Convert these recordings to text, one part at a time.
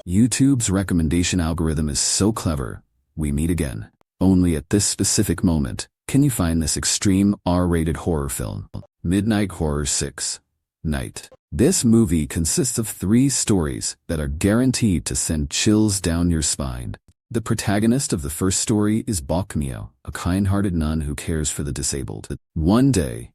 YouTube's recommendation algorithm is so clever. We meet again. Only at this specific moment can you find this extreme R-rated horror film. Midnight Horror 6. Night. This movie consists of 3 stories that are guaranteed to send chills down your spine. The protagonist of the first story is Bokmyo, a kind-hearted nun who cares for the disabled. One day,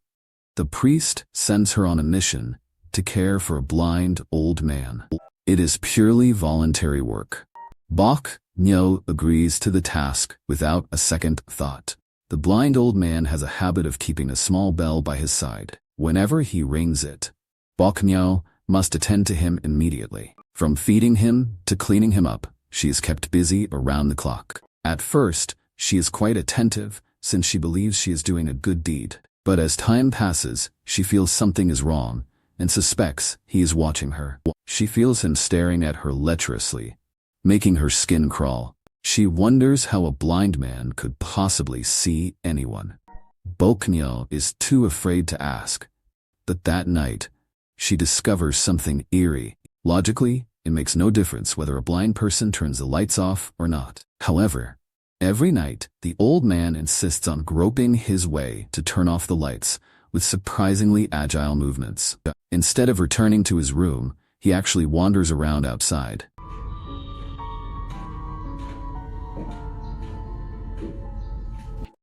the priest sends her on a mission to care for a blind old man. It is purely voluntary work. Bokmyo agrees to the task without a second thought. The blind old man has a habit of keeping a small bell by his side. Whenever he rings it, Bokmyo must attend to him immediately. From feeding him to cleaning him up, she is kept busy around the clock. At first, she is quite attentive since she believes she is doing a good deed. But as time passes, she feels something is wrong and suspects he is watching her. She feels him staring at her lecherously, making her skin crawl. She wonders how a blind man could possibly see anyone. Bokmyo is too afraid to ask. But that night, she discovers something eerie. Logically, it makes no difference whether a blind person turns the lights off or not. However, every night, the old man insists on groping his way to turn off the lights with surprisingly agile movements. Instead of returning to his room, he actually wanders around outside.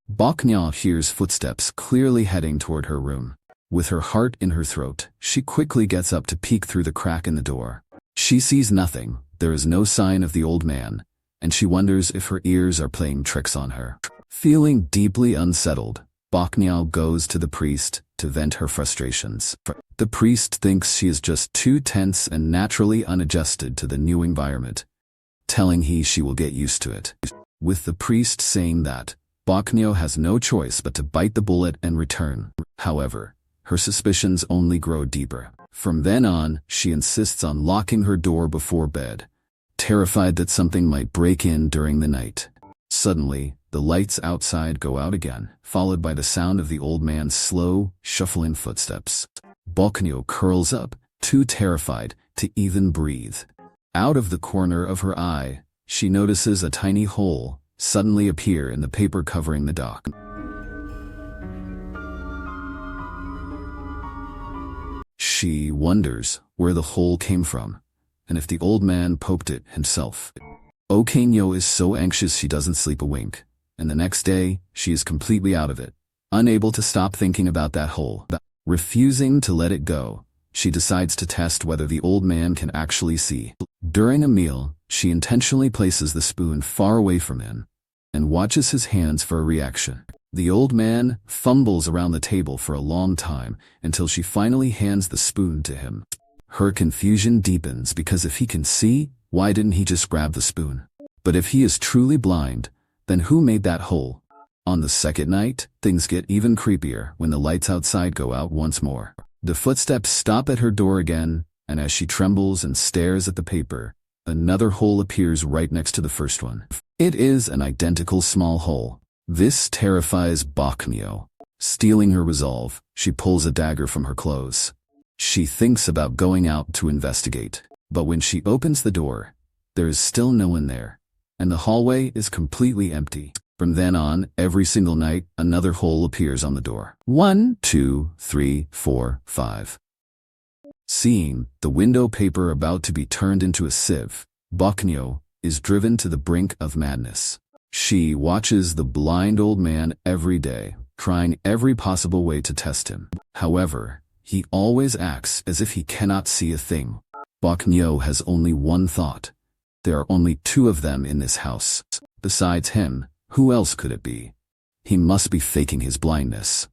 Bokmyo hears footsteps clearly heading toward her room. With her heart in her throat, she quickly gets up to peek through the crack in the door. She sees nothing. There is no sign of the old man, and she wonders if her ears are playing tricks on her. Feeling deeply unsettled, Bokmyo goes to the priest to vent her frustrations. The priest thinks she is just too tense and naturally unadjusted to the new environment, telling she will get used to it. With the priest saying that, Bokmyo has no choice but to bite the bullet and return. However, her suspicions only grow deeper. From then on, she insists on locking her door before bed, terrified that something might break in during the night. Suddenly, the lights outside go out again, followed by the sound of the old man's slow, shuffling footsteps. Bokmyo curls up, too terrified to even breathe. Out of the corner of her eye, she notices a tiny hole suddenly appear in the paper covering the dock. She wonders where the hole came from, and if the old man poked it himself. Bokmyo is so anxious she doesn't sleep a wink, and the next day, she is completely out of it, unable to stop thinking about that hole. Refusing to let it go, she decides to test whether the old man can actually see. During a meal, she intentionally places the spoon far away from him, and watches his hands for a reaction. The old man fumbles around the table for a long time until she finally hands the spoon to him. Her confusion deepens because if he can see, why didn't he just grab the spoon? But if he is truly blind, then who made that hole? On the second night, things get even creepier when the lights outside go out once more. The footsteps stop at her door again, and as she trembles and stares at the paper, another hole appears right next to the first one. It is an identical small hole. This terrifies Bokmyo. Stealing her resolve, she pulls a dagger from her clothes. She thinks about going out to investigate, but when she opens the door, there is still no one there, and the hallway is completely empty. From then on, every single night, another hole appears on the door. 1, 2, 3, 4, 5. Seeing the window paper about to be turned into a sieve, Bokmyo is driven to the brink of madness. She watches the blind old man every day, trying every possible way to test him. However, he always acts as if he cannot see a thing. Bokmyo has only one thought. There are only 2 of them in this house. Besides him, who else could it be? He must be faking his blindness.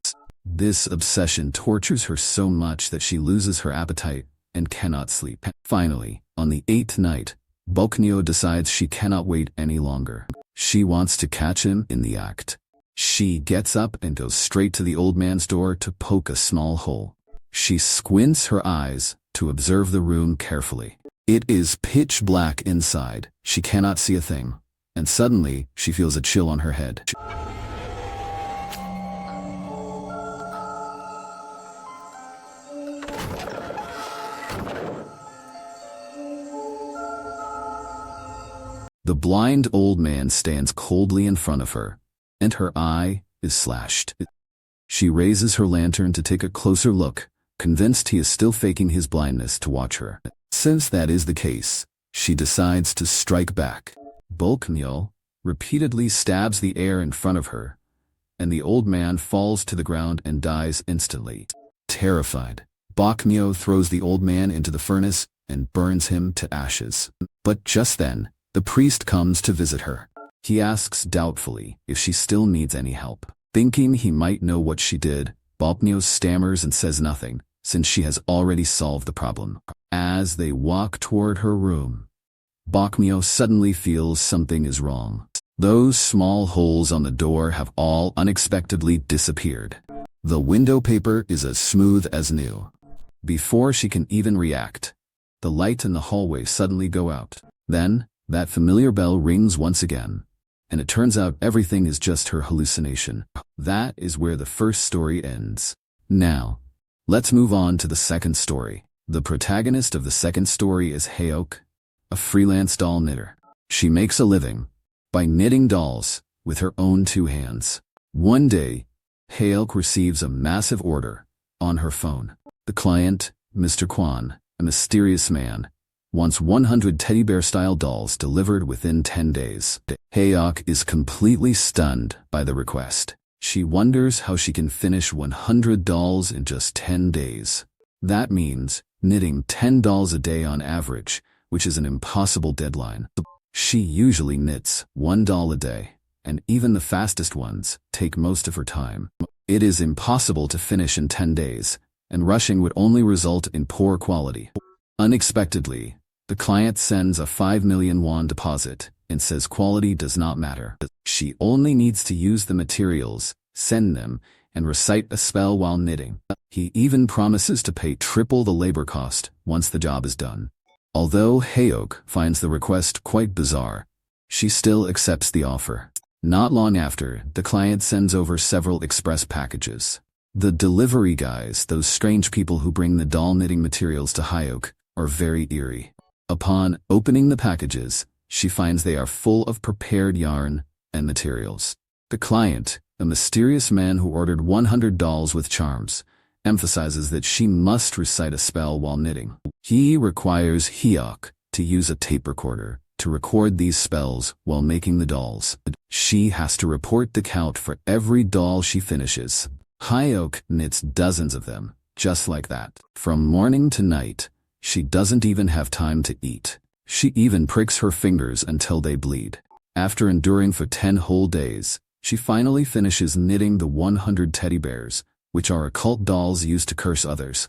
This obsession tortures her so much that she loses her appetite and cannot sleep. Finally, on the 8th night, Bokmyo decides she cannot wait any longer. She wants to catch him in the act. She gets up and goes straight to the old man's door to poke a small hole. She squints her eyes to observe the room carefully. It is pitch black inside. She cannot see a thing. And suddenly, she feels a chill on her head. The blind old man stands coldly in front of her, and her eye is slashed. She raises her lantern to take a closer look, convinced he is still faking his blindness to watch her. Since that is the case, she decides to strike back. Bokmyo repeatedly stabs the air in front of her, and the old man falls to the ground and dies instantly. Terrified, Bokmyo throws the old man into the furnace and burns him to ashes. But just then, the priest comes to visit her. He asks doubtfully if she still needs any help. Thinking he might know what she did, Bokmyo stammers and says nothing, since she has already solved the problem. As they walk toward her room, Bokmyo suddenly feels something is wrong. Those small holes on the door have all unexpectedly disappeared. The window paper is as smooth as new. Before she can even react, the light in the hallway suddenly go out. Then, that familiar bell rings once again, and it turns out everything is just her hallucination. That is where the first story ends. Now, let's move on to the second story. The protagonist of the second story is Haeok, a freelance doll knitter. She makes a living by knitting dolls with her own two hands. One day, Haeok receives a massive order on her phone. The client, Mr. Kwan, a mysterious man, wants 100 teddy bear-style dolls delivered within 10 days. Haeok is completely stunned by the request. She wonders how she can finish 100 dolls in just 10 days. That means knitting 10 dolls a day on average, which is an impossible deadline. She usually knits 1 doll a day, and even the fastest ones take most of her time. It is impossible to finish in 10 days, and rushing would only result in poor quality. Unexpectedly, the client sends a 5 million won deposit and says quality does not matter. She only needs to use the materials, send them, and recite a spell while knitting. He even promises to pay triple the labor cost once the job is done. Although Haeok finds the request quite bizarre, she still accepts the offer. Not long after, the client sends over several express packages. The delivery guys, those strange people who bring the doll knitting materials to Haeok, are very eerie. Upon opening the packages, she finds they are full of prepared yarn and materials. The client, a mysterious man who ordered 100 dolls with charms, emphasizes that she must recite a spell while knitting. He requires Haeok to use a tape recorder to record these spells while making the dolls. She has to report the count for every doll she finishes. Haeok knits dozens of them, just like that. From morning to night, she doesn't even have time to eat. She even pricks her fingers until they bleed. After enduring for 10 whole days, she finally finishes knitting the 100 teddy bears, which are occult dolls used to curse others.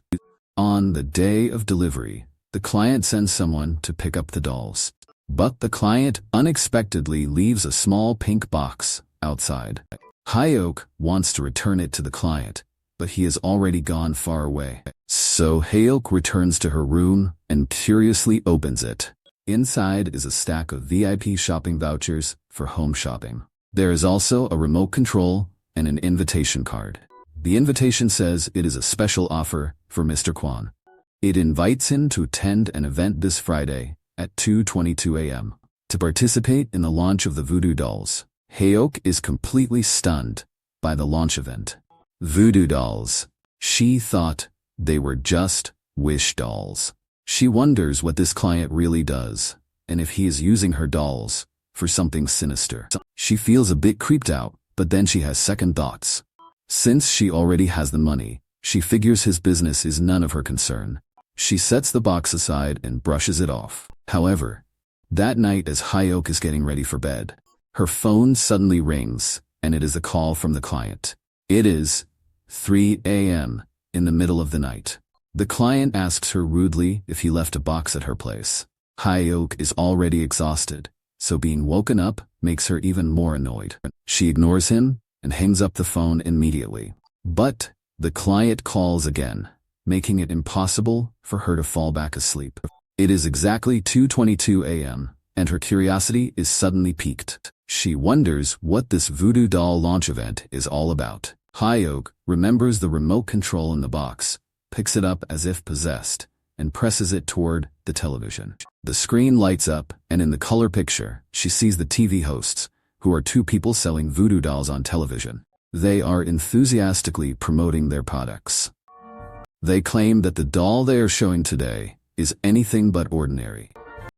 On the day of delivery, the client sends someone to pick up the dolls. But the client unexpectedly leaves a small pink box outside. Haeok wants to return it to the client, but he has already gone far away. So Haeok returns to her room and curiously opens it. Inside is a stack of VIP shopping vouchers for home shopping. There is also a remote control and an invitation card. The invitation says it is a special offer for Mr. Kwan. It invites him to attend an event this Friday at 2:22 a.m. to participate in the launch of the Voodoo dolls. Haeok is completely stunned by the launch event. Voodoo dolls. She thought they were just wish dolls. She wonders what this client really does, and if he is using her dolls for something sinister. She feels a bit creeped out, but then she has second thoughts. Since she already has the money, she figures his business is none of her concern. She sets the box aside and brushes it off. However, that night as Haeok is getting ready for bed, her phone suddenly rings, and it is a call from the client. It is 3 a.m. in the middle of the night. The client asks her rudely if he left a box at her place. Haeok is already exhausted, so being woken up makes her even more annoyed. She ignores him and hangs up the phone immediately. But the client calls again, making it impossible for her to fall back asleep. It is exactly 2:22 a.m., and her curiosity is suddenly piqued. She wonders what this voodoo doll launch event is all about. Haeok remembers the remote control in the box, picks it up as if possessed, and presses it toward the television. The screen lights up, and in the color picture, she sees the TV hosts, who are two people selling voodoo dolls on television. They are enthusiastically promoting their products. They claim that the doll they are showing today is anything but ordinary.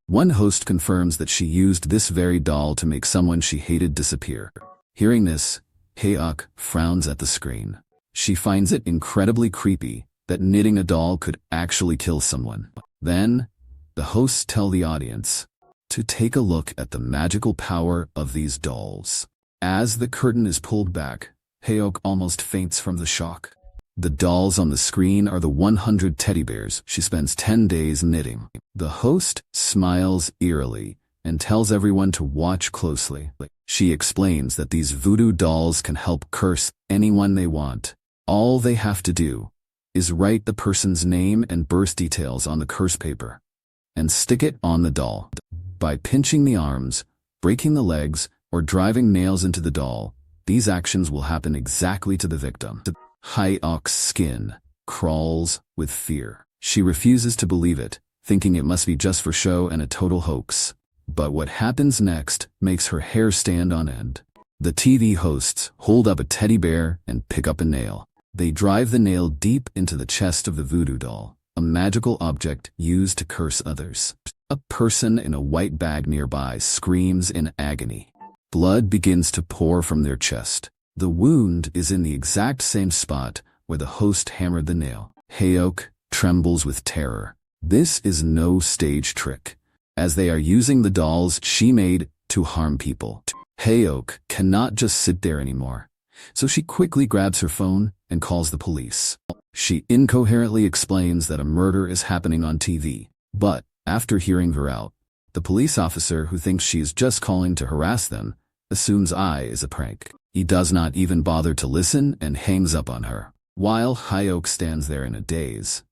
One host confirms that she used this very doll to make someone she hated disappear. Hearing this, Hyuk frowns at the screen. She finds it incredibly creepy that knitting a doll could actually kill someone. Then, the hosts tell the audience to take a look at the magical power of these dolls. As the curtain is pulled back, Hyuk almost faints from the shock. The dolls on the screen are the 100 teddy bears she spends 10 days knitting. The host smiles eerily and tells everyone to watch closely. She explains that these voodoo dolls can help curse anyone they want. All they have to do is write the person's name and birth details on the curse paper and stick it on the doll. By pinching the arms, breaking the legs, or driving nails into the doll, these actions will happen exactly to the victim. Hyuk's skin crawls with fear. She refuses to believe it, thinking it must be just for show and a total hoax. But what happens next makes her hair stand on end. The TV hosts hold up a teddy bear and pick up a nail. They drive the nail deep into the chest of the voodoo doll, a magical object used to curse others. A person in a white bag nearby screams in agony. Blood begins to pour from their chest. The wound is in the exact same spot where the host hammered the nail. Hyuk trembles with terror. This is no stage trick, as they are using the dolls she made to harm people. Hyuk cannot just sit there anymore, so she quickly grabs her phone and calls the police. She incoherently explains that a murder is happening on TV, but after hearing her out, the police officer, who thinks she is just calling to harass them, assumes I is a prank. He does not even bother to listen and hangs up on her, while Hyuk stands there in a daze.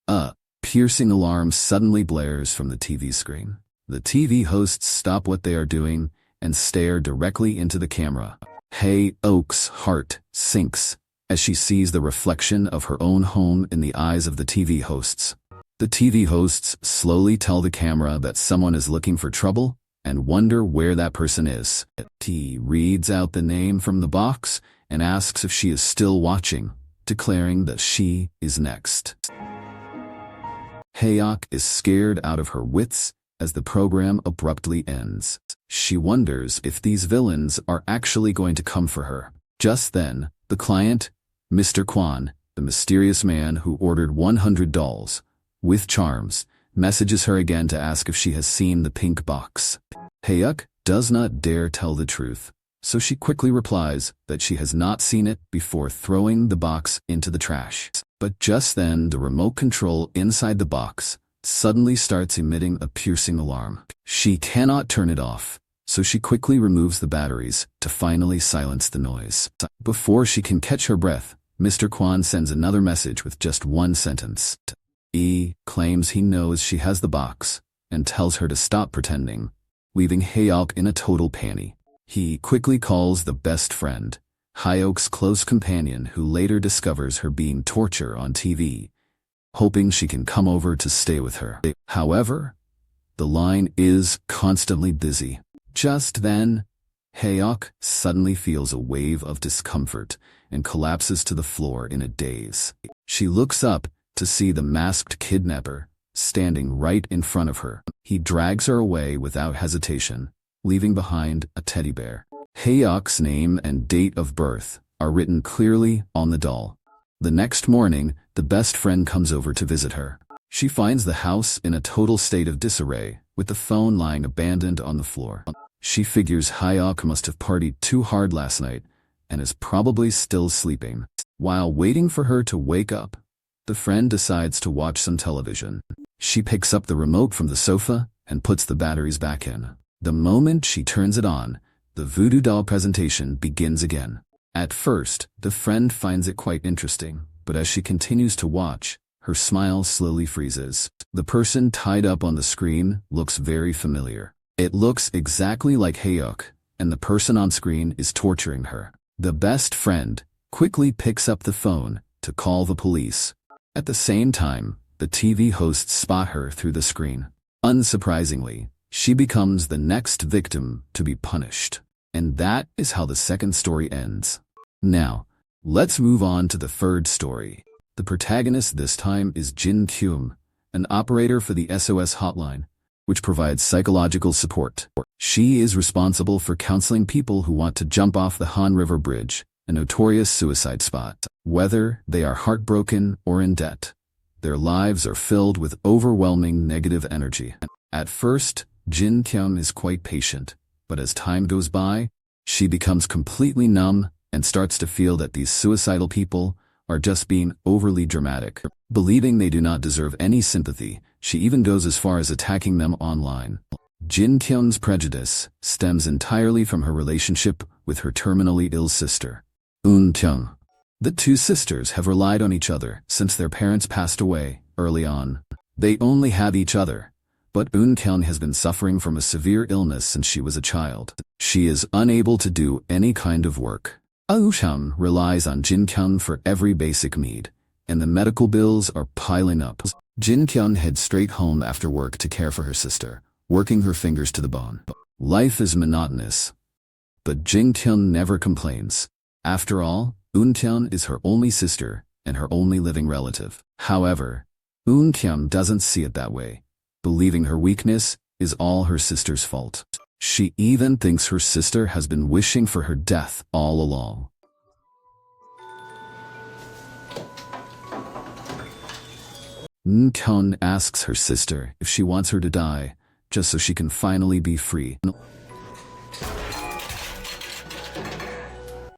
A piercing alarm suddenly blares from the TV screen. The TV hosts stop what they are doing and stare directly into the camera. Hyuk's heart sinks as she sees the reflection of her own home in the eyes of the TV hosts. The TV hosts slowly tell the camera that someone is looking for trouble and wonder where that person is. He reads out the name from the box and asks if she is still watching, declaring that she is next. Hyuk is scared out of her wits as the program abruptly ends. She wonders if these villains are actually going to come for her. Just then, the client, Mr. Kwan, the mysterious man who ordered 100 dolls with charms, messages her again to ask if she has seen the pink box. Hyuk does not dare tell the truth, so she quickly replies that she has not seen it before throwing the box into the trash. But just then, the remote control inside the box suddenly starts emitting a piercing alarm. She cannot turn it off, so she quickly removes the batteries to finally silence the noise. Before she can catch her breath, Mr. Kwan sends another message with just one sentence. He claims he knows she has the box and tells her to stop pretending, leaving Hyuk in a total panic. He quickly calls the best friend, Hyuk's close companion, who later discovers her being tortured on TV, hoping she can come over to stay with her. However, the line is constantly busy. Just then, Hyuk suddenly feels a wave of discomfort and collapses to the floor in a daze. She looks up to see the masked kidnapper standing right in front of her. He drags her away without hesitation, leaving behind a teddy bear. Hyuk's name and date of birth are written clearly on the doll. The next morning, the best friend comes over to visit her. She finds the house in a total state of disarray, with the phone lying abandoned on the floor. She figures Hyuk must have partied too hard last night and is probably still sleeping. While waiting for her to wake up, the friend decides to watch some television. She picks up the remote from the sofa and puts the batteries back in. The moment she turns it on, the voodoo doll presentation begins again. At first, the friend finds it quite interesting, but as she continues to watch, her smile slowly freezes. The person tied up on the screen looks very familiar. It looks exactly like Hyuk, and the person on screen is torturing her. The best friend quickly picks up the phone to call the police. At the same time, the TV hosts spot her through the screen. Unsurprisingly, she becomes the next victim to be punished. And that is how the second story ends. Now, let's move on to the third story. The protagonist this time is Jin Kyum, an operator for the SOS hotline, which provides psychological support. She is responsible for counseling people who want to jump off the Han River Bridge, a notorious suicide spot. Whether they are heartbroken or in debt, their lives are filled with overwhelming negative energy. At first, Jin Kyum is quite patient, but as time goes by, she becomes completely numb and starts to feel that these suicidal people are just being overly dramatic. Believing they do not deserve any sympathy, she even goes as far as attacking them online. Jin Kyum's prejudice stems entirely from her relationship with her terminally ill sister, Eun Kyung. The two sisters have relied on each other since their parents passed away early on. They only have each other, but Eun Kyung has been suffering from a severe illness since she was a child. She is unable to do any kind of work. Eun Kyung relies on Jin Kyung for every basic need, and the medical bills are piling up. Jin Kyung heads straight home after work to care for her sister, working her fingers to the bone. Life is monotonous, but Jin Kyung never complains. After all, Eun Kyung is her only sister and her only living relative. However, Eun Kyung doesn't see it that way, believing her weakness is all her sister's fault. She even thinks her sister has been wishing for her death all along. Eun Kyung asks her sister if she wants her to die, just so she can finally be free.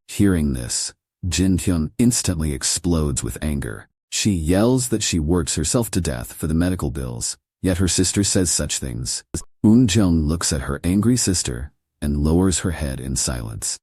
Hearing this, Jin Kyung instantly explodes with anger. She yells that she works herself to death for the medical bills, yet her sister says such things. Eun Kyung looks at her angry sister and lowers her head in silence.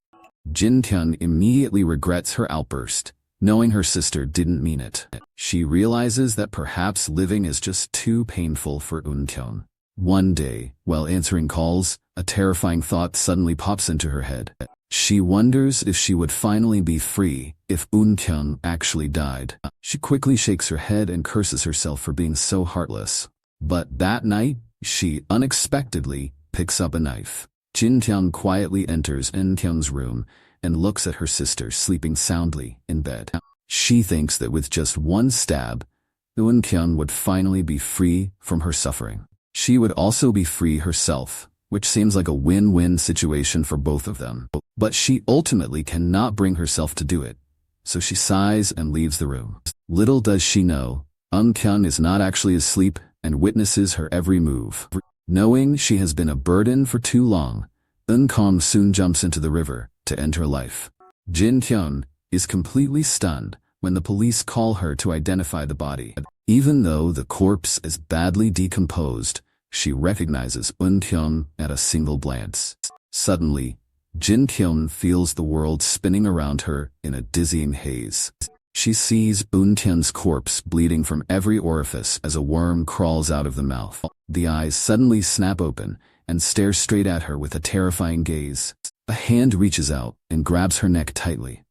Jin Kyung immediately regrets her outburst, knowing her sister didn't mean it. She realizes that perhaps living is just too painful for Eun Kyung. One day, while answering calls, a terrifying thought suddenly pops into her head. She wonders if she would finally be free if Eun Kyung actually died. She quickly shakes her head and curses herself for being so heartless. But that night, she unexpectedly picks up a knife. Jin Kyung quietly enters Eun Kyung's room and looks at her sister sleeping soundly in bed. She thinks that with just one stab, Eun Kyung would finally be free from her suffering. She would also be free herself, which seems like a win-win situation for both of them. But she ultimately cannot bring herself to do it, so she sighs and leaves the room. Little does she know, Eun Kyung is not actually asleep and witnesses her every move. Knowing she has been a burden for too long, Eun Kyung soon jumps into the river to end her life. Jin Kyung is completely stunned when the police call her to identify the body. Even though the corpse is badly decomposed, she recognizes Eun Kyung at a single glance. Suddenly, Jin Kyung feels the world spinning around her in a dizzying haze. She sees Eun Kyung's corpse bleeding from every orifice as a worm crawls out of the mouth. The eyes suddenly snap open and stare straight at her with a terrifying gaze. A hand reaches out and grabs her neck tightly,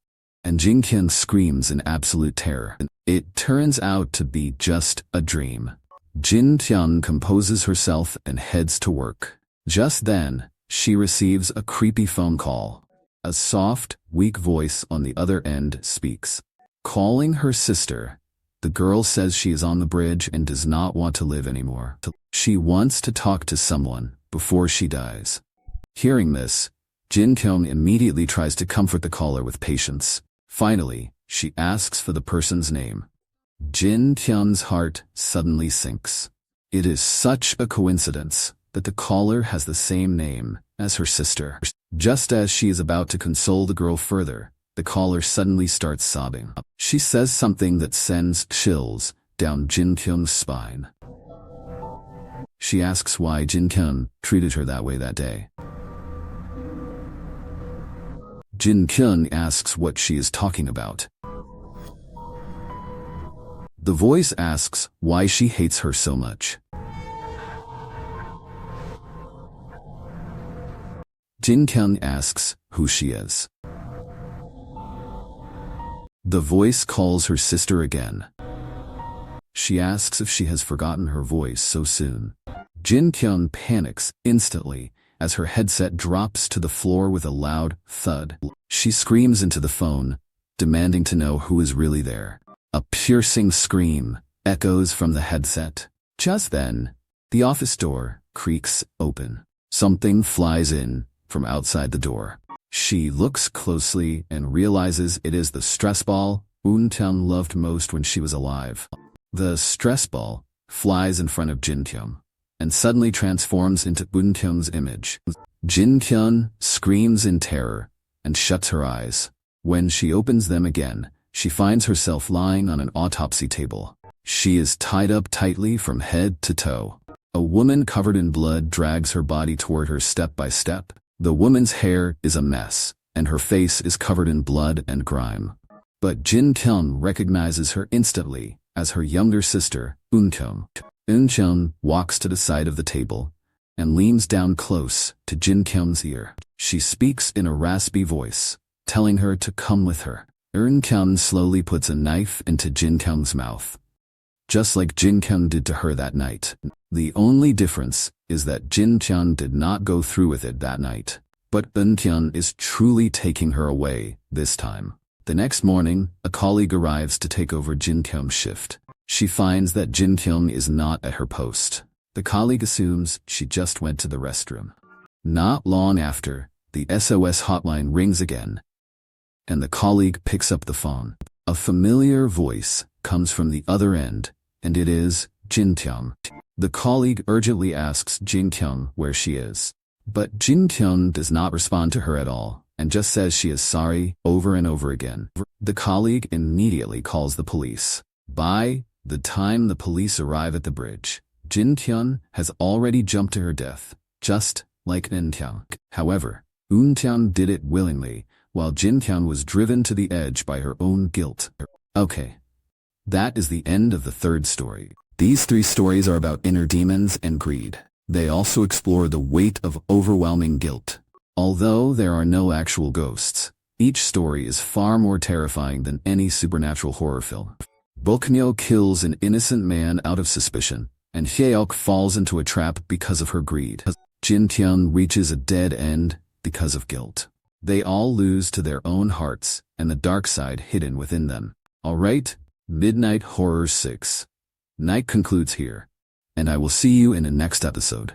and Jin Kyung screams in absolute terror. It turns out to be just a dream. Jin Kyung composes herself and heads to work. Just then, she receives a creepy phone call. A soft, weak voice on the other end speaks. Calling her sister, the girl says she is on the bridge and does not want to live anymore. She wants to talk to someone before she dies. Hearing this, Jin Kyung immediately tries to comfort the caller with patience. Finally, she asks for the person's name. Jin Kyung's heart suddenly sinks. It is such a coincidence that the caller has the same name as her sister. Just as she is about to console the girl further, the caller suddenly starts sobbing. She says something that sends chills down Jin Kyung's spine. She asks why Jin Kyung treated her that way that day. Jin Kyung asks what she is talking about. The voice asks why she hates her so much. Jin Kyung asks who she is. The voice calls her sister again. She asks if she has forgotten her voice so soon. Jin Kyung panics instantly as her headset drops to the floor with a loud thud. She screams into the phone, demanding to know who is really there. A piercing scream echoes from the headset. Just then, the office door creaks open. Something flies in from outside the door. She looks closely and realizes it is the stress ball Eun-kyung loved most when she was alive. The stress ball flies in front of Jin-kyung and suddenly transforms into Eun-kyung's image. Jin-kyung screams in terror and shuts her eyes. When she opens them again, she finds herself lying on an autopsy table. She is tied up tightly from head to toe. A woman covered in blood drags her body toward her step by step. The woman's hair is a mess, and her face is covered in blood and grime. But Jin-kyung recognizes her instantly as her younger sister, Eun-kyung. Eun-kyung walks to the side of the table and leans down close to Jin-kyung's ear. She speaks in a raspy voice, telling her to come with her. Eun-kyung slowly puts a knife into Jin-kyung's mouth, just like Jin-kyung did to her that night. The only difference is that Jin-kyung did not go through with it that night, but Eun-kyung is truly taking her away this time. The next morning, a colleague arrives to take over Jin-kyung's shift. She finds that Jin-kyung is not at her post. The colleague assumes she just went to the restroom. Not long after, the SOS hotline rings again, and the colleague picks up the phone. A familiar voice comes from the other end, and it is Jin-kyung. The colleague urgently asks Jin-kyung where she is, but Jin-kyung does not respond to her at all, and just says she is sorry over and over again. The colleague immediately calls the police. By the time the police arrive at the bridge, Jin-kyung has already jumped to her death, just like Eun-kyung. However, Eun-kyung did it willingly, while Jin-kyung was driven to the edge by her own guilt. Okay, that is the end of the third story. These 3 stories are about inner demons and greed. They also explore the weight of overwhelming guilt. Although there are no actual ghosts, each story is far more terrifying than any supernatural horror film. Boknyo kills an innocent man out of suspicion, and Hyeok falls into a trap because of her greed. Jin-kyung reaches a dead end because of guilt. They all lose to their own hearts and the dark side hidden within them. Alright, Midnight Horror 6. Night concludes here, and I will see you in the next episode.